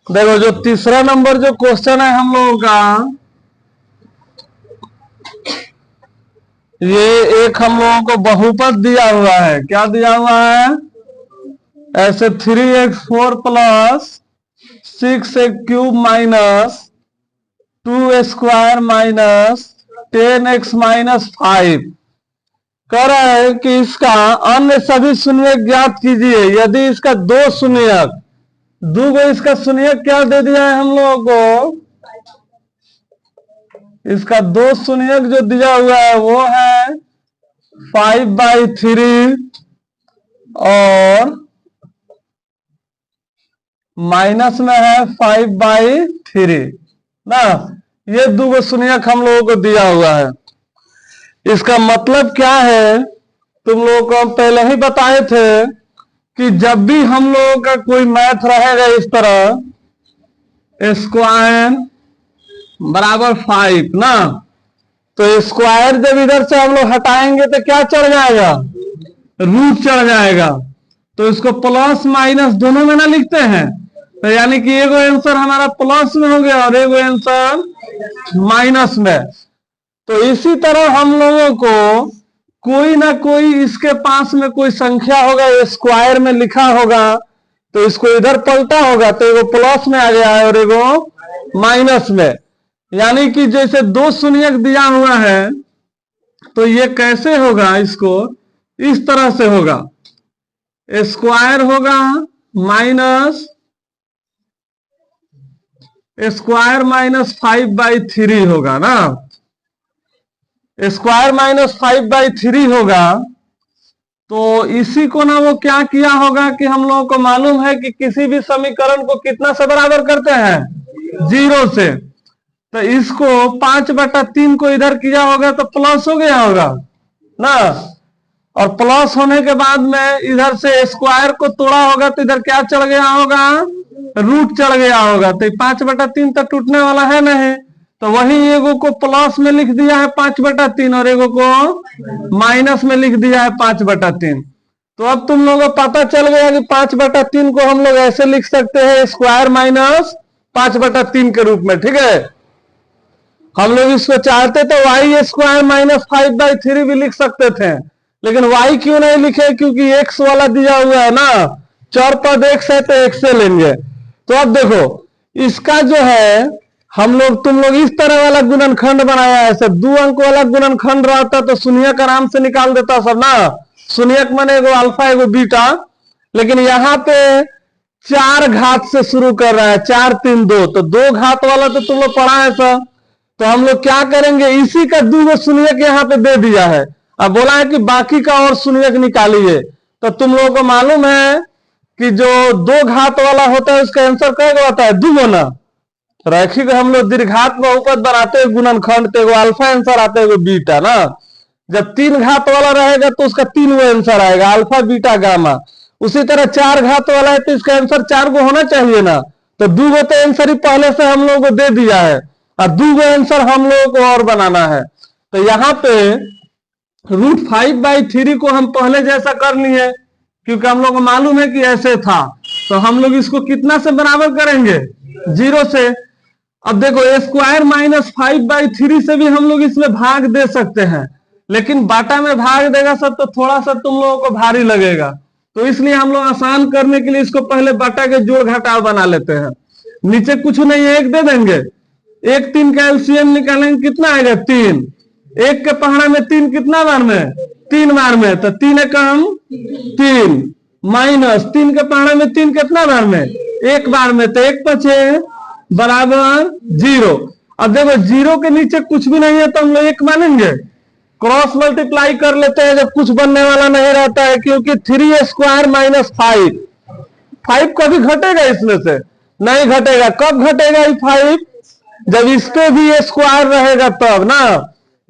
देखो जो तीसरा नंबर जो क्वेश्चन है हम लोगों का, ये एक हम लोगों को बहुपद दिया हुआ है। क्या दिया हुआ है? ऐसे 3x4 plus 6x³ minus 2 square minus 10x minus 5 कह रहा है कि इसका अन्य सभी शून्यक ज्ञात कीजिए यदि इसका दो शून्यक, दूगो इसका शून्यक क्या दे दिया है हम लोगों को? इसका दो शून्यक जो दिया हुआ है वो है 5/3 और माइनस में है 5/3 ना। ये दो शून्यक हम लोगों को दिया हुआ है। इसका मतलब क्या है? तुम लोगों को हम पहले ही बताए थे कि जब भी हम लोगों का कोई मैथ रहेगा इस तरह स्क्वायर बराबर 5 ना, तो स्क्वायर जब इधर से हम लोग हटाएंगे तो क्या चढ़ जाएगा? रूट चढ़ जाएगा। तो इसको प्लस माइनस दोनों में ना लिखते हैं, तो यानी कि एगो आंसर हमारा प्लस में हो गया और एगो आंसर माइनस में। तो इसी तरह हम लोगों को कोई ना कोई इसके पास में कोई संख्या होगा, स्क्वायर में लिखा होगा, तो इसको इधर पलटा होगा तो एगो प्लस में आ गया है और एगो माइनस में। यानी कि जैसे दो शून्यक दिया हुआ है तो ये कैसे होगा? इसको इस तरह से होगा, स्क्वायर होगा माइनस स्क्वायर माइनस 5/3 होगा ना। स्क्वायर माइनस 5/3 होगा। तो इसी को ना वो क्या किया होगा कि हम लोगों को मालूम है कि किसी भी समीकरण को कितना से बराबर करते हैं? 0 से। तो इसको 5/3 को इधर किया होगा तो प्लस हो गया होगा ना, और प्लस होने के बाद में इधर से स्क्वायर को तोड़ा होगा तो इधर क्या चढ़ गया होगा? रूट चढ़ गया होगा। तो 5/3 तो टूटने वाला है नहीं, तो वही एगो को प्लस में लिख दिया है 5/3 और एगो को माइनस में लिख दिया है 5/3। तो अब तुम लोगों को पता चल गया कि 5/3 को हम लोग ऐसे लिख सकते हैं स्क्वायर माइनस 5/3 के रूप में। ठीक है, हम लोग इसको चाहते तो y स्क्वायर माइनस 5/3 भी लिख सकते थे, लेकिन y क्यों नहीं लिखे? क्योंकि x वाला दिया हुआ है ना, चर पद x है तो x से लेंगे। तो अब देखो इसका जो है तुम लोग इस तरह वाला गुणनखंड बनाया है। ऐसे 2 अंक वाला गुणनखंड रहता तो शून्यक आराम से निकाल देता सब ना। शून्यक माने एगो अल्फा एगो बीटा, लेकिन यहाँ पे 4 घात से शुरू कर रहा है, 4 3 2, तो 2 घात वाला तो तुम लोग पढ़ा है सब। तो हम लोग क्या करेंगे, इसी का 2 शून्यक यहाँ पे दे दिया है। अब बोला है कि बाकी का और शून्यक निकालिए। तो तुम लोगों को मालूम है कि जो 2 घात वाला होता है उसका आंसर क्या होता है? 2 गुना। रैखिक हम लोग दीर्घात बहुपद बनाते हैं गुणनखंड, तो एगो अल्फा आंसर आता है एगो बीटा ना। जब 3 घात वाला रहेगा तो उसका 3 गो आंसर आएगा, अल्फा बीटा गामा। उसी तरह 4 घात वाला है तो इसका आंसर 4 गो होना चाहिए ना। तो 2 गो तो आंसर ही पहले से हम लोगों को दे दिया है और 2 गो आंसर हम लोगों को और बनाना है। तो यहाँ पे √5/3 को हम पहले जैसा कर लिए, क्योंकि हम लोग को मालूम है कि ऐसे था। तो हम लोग इसको कितना से बराबर करेंगे? 0 से। अब देखो स्क्वायर माइनस 5/3 से भी हम लोग इसमें भाग दे सकते हैं, लेकिन बाटा में भाग देगा सब तो थोड़ा सा तुम लोगों को भारी लगेगा। तो इसलिए हम लोग आसान करने के लिए इसको पहले बाटा के जोड़ घटाव बना लेते हैं। नीचे कुछ नहीं है, 1 दे देंगे, 1 3 का एलसीएम निकालेंगे, कितना आएगा? 3। 1 के पहाड़ा में 3 कितना बार में? 3 बार में। तो 3 कम 3 माइनस 3 के पहाड़ा में 3 कितना बार में? 1 बार में। तो 1 बचे बराबर 0। अब देखो 0 के नीचे कुछ भी नहीं है तो हम लोग 1 मानेंगे, क्रॉस मल्टीप्लाई कर लेते हैं जब कुछ बनने वाला नहीं रहता है, क्योंकि 3 स्क्वायर माइनस 5 कभी घटेगा इसमें से? नहीं घटेगा। कब घटेगा ये 5? जब इस पे भी स्क्वायर रहेगा तब ना।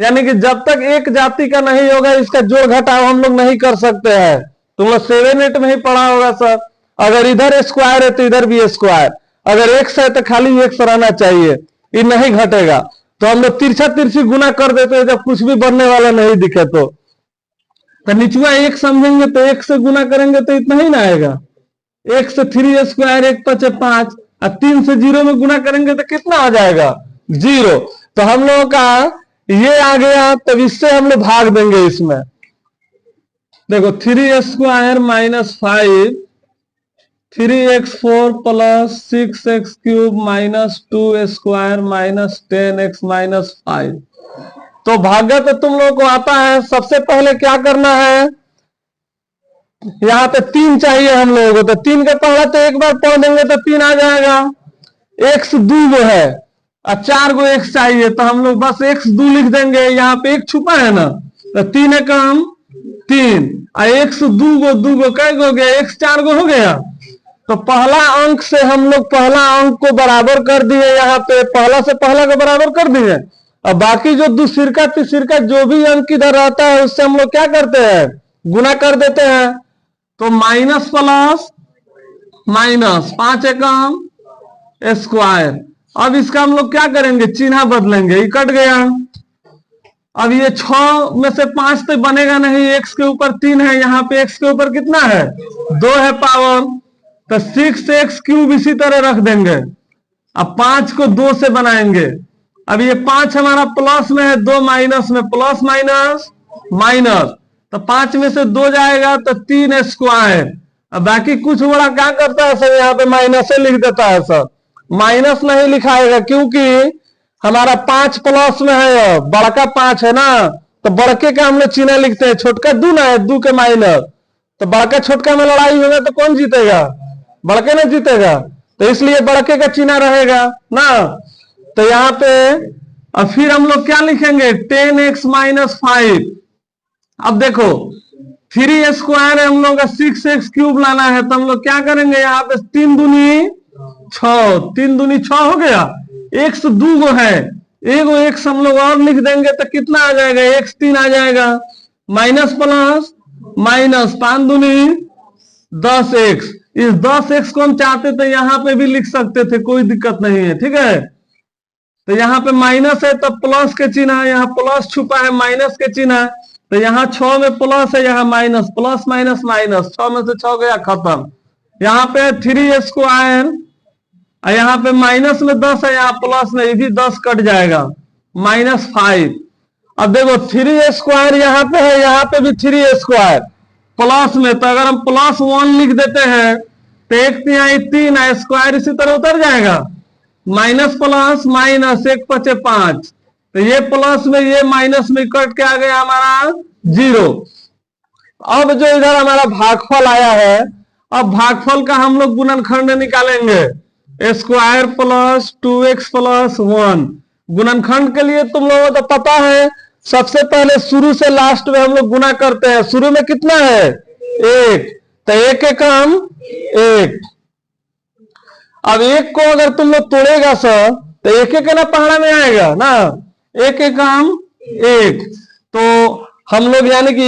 यानी कि जब तक एक जाति का नहीं होगा इसका जोड़ घटाव हम लोग नहीं कर सकते हैं। तुम लोग 7 8 में ही पढ़ा होगा सर। अगर इधर स्क्वायर है तो इधर भी स्क्वायर, अगर x है तो खाली x रहना चाहिए, ये नहीं घटेगा। तो हम लोग तिरछा तिरछी गुना कर देते हैं जब कुछ भी बनने वाला नहीं दिखे तो निचुआ 1 समझेंगे तो 1 से गुना करेंगे तो इतना ही ना आएगा। 1 से 3 स्क्वायर 1 5 5, और 3 से 0 में गुना करेंगे तो कितना आ जाएगा 0। तो हम लोगों का ये आ गया, तब इससे हम लोग भाग देंगे इसमें। देखो 3² minus 5 3x4 plus 6x³ minus 2² minus 10x minus 5। तो भागा तो तुम लोगों को आता है। सबसे पहले क्या करना है, यहाँ पे 3 चाहिए हम लोगों को, तो 3 का पहला तो एक बार पढ़ देंगे तो 3 आ जाएगा। x 2 है और 4 x चाहिए, तो हम लोग बस x 2 लिख देंगे। यहाँ पे 1 छुपा है ना, तो 3 है कम 3 और x 2 कै हो गया, x 4 हो गया। तो पहला अंक से हम लोग पहला अंक को बराबर कर दिए, यहाँ पे पहला से पहला को बराबर कर दिए। अब बाकी जो दूसरा तीसरा जो भी अंक इधर रहता है उससे हम लोग क्या करते हैं, गुना कर देते हैं। तो माइनस प्लस माइनस 5 एकम स्क्वायर। अब इसका हम लोग क्या करेंगे, चिन्ह बदलेंगे, ये कट गया। अब ये 6 में से 5 तो बनेगा नहीं, x के ऊपर 3 है, यहाँ पे x के ऊपर कितना है 2 है पावर, तो 6x³ इसी तरह रख देंगे। अब 5 को 2 से बनाएंगे। अब ये 5 हमारा प्लस में है, 2 माइनस में, प्लस माइनस माइनस, तो 5 में से 2 जाएगा तो 3 स्क्वायर। अब बाकी कुछ बड़ा क्या करता है सर, यहाँ पे माइनस लिख देता है सर, माइनस नहीं लिखाएगा क्योंकि हमारा 5 प्लस में है, बड़का 5 है ना, तो बड़के का हम लोग चिन्ह लिखते हैं, छोटका 2 ना है, 2 के माइनस। तो बड़का छोटका में लड़ाई होगा तो कौन जीतेगा, बड़के ने जीतेगा, तो इसलिए बड़के का चिन्ह रहेगा ना। तो यहाँ पे अब फिर हम लोग क्या लिखेंगे 10x माइनस 5। अब देखो 3² है, हम लोग का 6x³ लाना है, तो हम लोग क्या करेंगे, यहाँ पे 3 दूनी 6, 3 दूनी 6 हो गया। x 2 है, एगो x हम लोग और लिख देंगे तो कितना आ जाएगा, x 3 आ जाएगा। माइनस प्लस माइनस 5 दूनी 10x। इस 10x को हम चाहते थे यहाँ पे भी लिख सकते थे, कोई दिक्कत नहीं है, ठीक है। तो यहाँ पे माइनस है तो प्लस के चिन्ह है, यहाँ प्लस छुपा है, माइनस के चिन्ह है, तो यहाँ 6 में प्लस है, यहाँ माइनस, प्लस माइनस माइनस, 6 में से 6 गया खत्म। यहाँ पे 3² और यहाँ पे माइनस में 10 है, यहाँ प्लस में, ये भी 10 कट जाएगा, -5। अब देखो 3² यहाँ पे है, यहाँ पे भी 3² प्लस में, तो अगर हम +1 लिख देते हैं तो 1 3 स्क्वायर इसी तरह उतर जाएगा, माइनस प्लस माइनस 1 5 5, तो ये प्लस में ये माइनस में कट के आ गया हमारा 0। अब जो इधर हमारा भागफल आया है, अब भागफल का हम लोग गुणनखंड निकालेंगे, स्क्वायर प्लस 2x प्लस 1। गुणनखंड के लिए तुम लोगों को तो पता है, सबसे पहले शुरू से लास्ट में हम लोग गुना करते हैं। शुरू में कितना है 1, तो 1 एकम 1। अब 1 को अगर तुम लोग तोड़ेगा सर तो 1 1 ना पहाड़ा में आएगा ना, 1 एकम 1। तो हम लोग यानी कि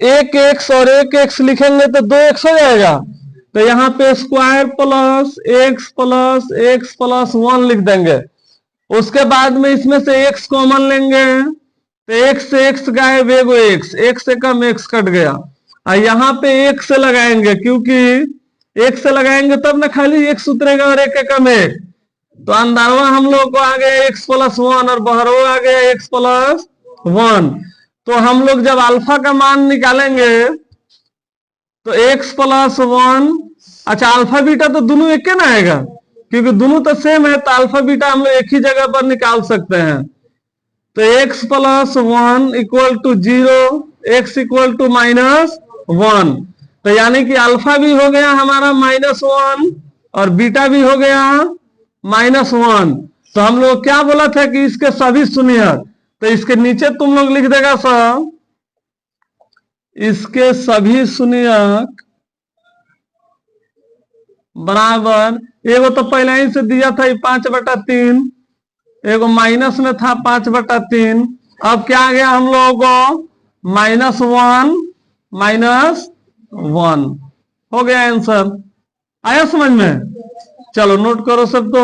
1 x और 1 x लिखेंगे तो 2 x हो जाएगा। तो यहाँ पे square plus x plus x plus 1 लिख देंगे। उसके बाद में इसमें से x कॉमन लेंगे तो x से x गए, वेगो x से कम x कट गया। और यहाँ पे 1 से लगाएंगे, क्योंकि 1 से लगाएंगे तब ना खाली x उतरेगा और 1 कम 1। तो अंदरवा हम लोग को आ गया x प्लस 1 और बहरवा आ गया x प्लस 1। तो हम लोग जब अल्फा का मान निकालेंगे तो x प्लस 1, अच्छा अल्फा बीटा तो दोनों एक ना आएगा, क्योंकि दोनों तो सेम है, तो अल्फा बीटा हम लोग एक ही जगह पर निकाल सकते हैं। तो x plus 1 equal to 0, x equal to -1। तो यानी कि अल्फा भी हो गया हमारा -1 और बीटा भी हो गया -1। तो हम लोग क्या बोला था कि इसके सभी शून्यक, तो इसके नीचे तुम लोग लिख देगा सर, इसके सभी शून्यक बराबर, एगो तो पहले ही से दिया था 5/3, एगो माइनस में था 5/3। अब क्या आ गया हम लोगों को -1 हो गया आंसर। आया समझ में? चलो नोट करो सब तो।